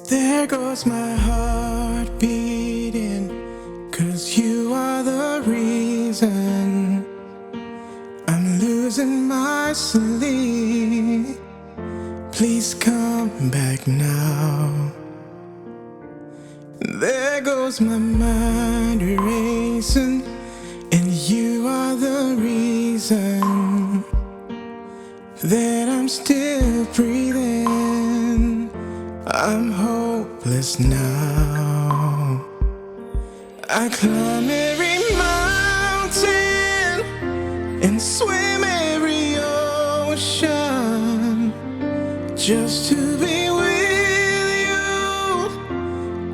There goes my heart beating, 'cause you are the reason I'm losing my sleep. Please come back now. There goes my mind racing, and you are the reason that I'm still breathing. I'm hopeless now. I climb every mountain and swim every ocean just to be with you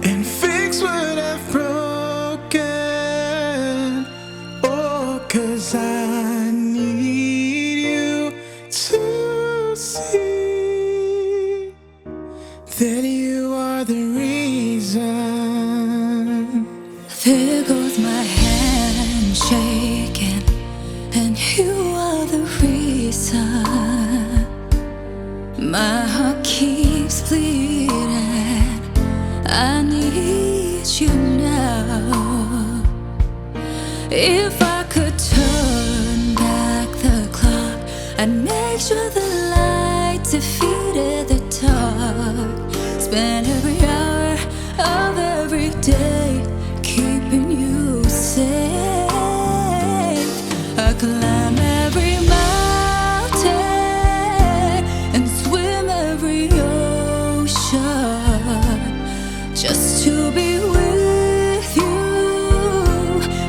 and fix what I've broken. Oh, 'cause I need you to see that you are the reason. There goes my hand shaking, and you are the reason my heart keeps bleeding. I need you now. If I could turn back the clock, I'd make sure the light defeated the dark. Spend every hour of every day keeping you safe. I climb every mountain and swim every ocean just to be with you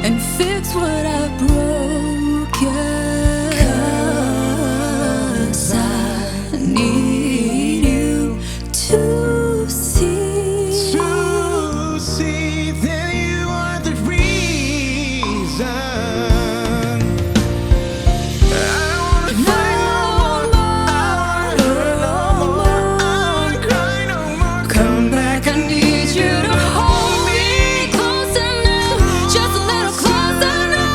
and fix what I've broken. 'Cause I need you to see that you are the reason. I don't wanna fight no more, I don't wanna hurt no more, I don't wanna cry no more. Come back, I need you to hold me closer now, just a little closer now.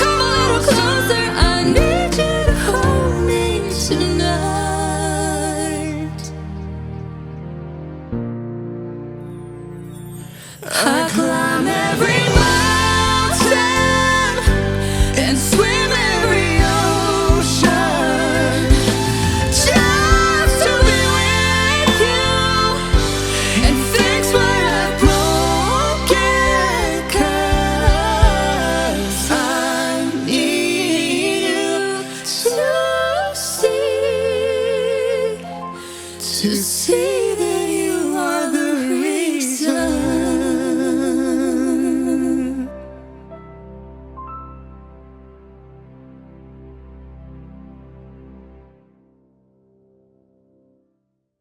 Come a little closer, I need you to hold me tonight. I climb every mountain and swim every ocean just to be with you and fix what I've broken. 'Cause I need you to see that